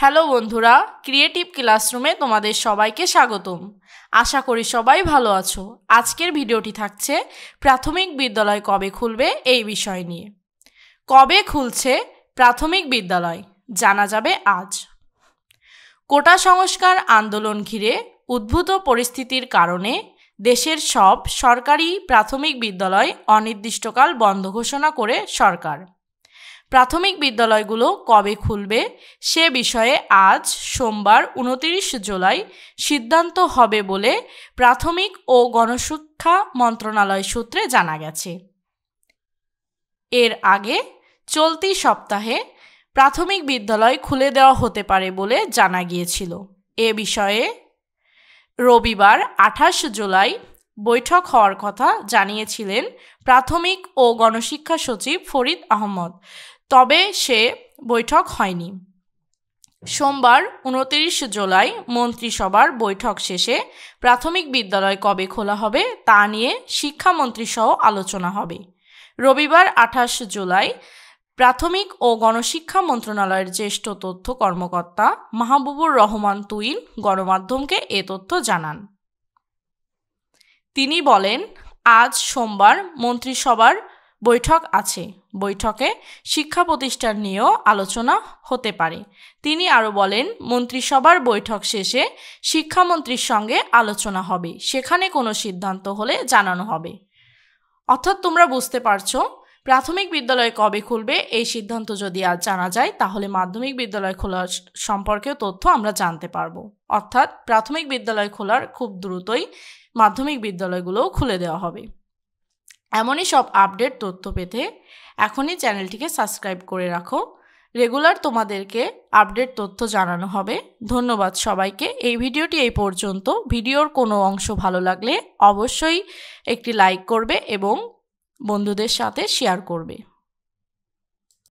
Hello বন্ধুরা, creative ক্লাসরুমে তোমাদের সবাইকে স্বাগতম। আশা করি সবাই ভালো আছো। আজকের ভিডিওটি থাকছে প্রাথমিক বিদ্যালয় কবে খুলবে এই বিষয় নিয়ে। কবে খুলছে প্রাথমিক বিদ্যালয় জানা যাবে আজ। কোটা সংস্কার আন্দোলন ঘিরে উদ্ভূত পরিস্থিতির কারণে দেশের সব সরকারি প্রাথমিক বিদ্যালয় অনির্দিষ্টকাল বন্ধ ঘোষণা করে সরকার। প্রাথমিক বিদ্যালয়গুলো কবে খুলবে সে বিষয়ে আজ সোমবার 29 জুলাই সিদ্ধান্ত হবে বলে প্রাথমিক ও গণশিক্ষা মন্ত্রণালয় সূত্রে জানা গেছে। এর আগে চলতি সপ্তাহে প্রাথমিক বিদ্যালয় খুলে দেওয়া হতে পারে বলে জানা গিয়েছিল। এ বিষয়ে রবিবার 28 জুলাই বৈঠক হওয়ার কথা জানিয়েছিলেন প্রাথমিক ও গণশিক্ষা সচিব ফরিদ আহমদ, তবে সে বৈঠক হয়নি। সোমবার 29 জুলাই মন্ত্রিসভার বৈঠক শেষে প্রাথমিক বিদ্যালয় কবে খোলা হবে তা নিয়ে শিক্ষামন্ত্রী সহ আলোচনা হবে। রবিবার 28 জুলাই প্রাথমিক ও গণশিক্ষা মন্ত্রণালয়ের জ্যেষ্ঠ তথ্য কর্মকর্তা মাহবুবুর রহমান তুহিন গণমাধ্যমকে এ তথ্য জানান। তিনি বলেন, আজ সোমবার মন্ত্রিসভার বৈঠক আছে। বৈঠকে শিক্ষা প্রতিষ্ঠান নিয়েও আলোচনা হতে পারে। তিনি আরও বলেন, মন্ত্রিসভার বৈঠক শেষে শিক্ষামন্ত্রীর সঙ্গে আলোচনা হবে, সেখানে কোনো সিদ্ধান্ত হলে জানানো হবে। অর্থাৎ তোমরা বুঝতে পারছো, প্রাথমিক বিদ্যালয় কবে খুলবে এই সিদ্ধান্ত যদি আজ জানা যায় তাহলে মাধ্যমিক বিদ্যালয় খোলার সম্পর্কেও তথ্য আমরা জানতে পারবো। অর্থাৎ প্রাথমিক বিদ্যালয় খোলার খুব দ্রুতই মাধ্যমিক বিদ্যালয়গুলোও খুলে দেওয়া হবে। এমনই সব আপডেট তথ্য পেতে এখনই চ্যানেলটিকে সাবস্ক্রাইব করে রাখো। রেগুলার তোমাদেরকে আপডেট তথ্য জানানো হবে। ধন্যবাদ সবাইকে। এই ভিডিওটি এই পর্যন্ত। ভিডিওর কোনো অংশ ভালো লাগলে অবশ্যই একটি লাইক করবে এবং বন্ধুদের সাথে শেয়ার করবে।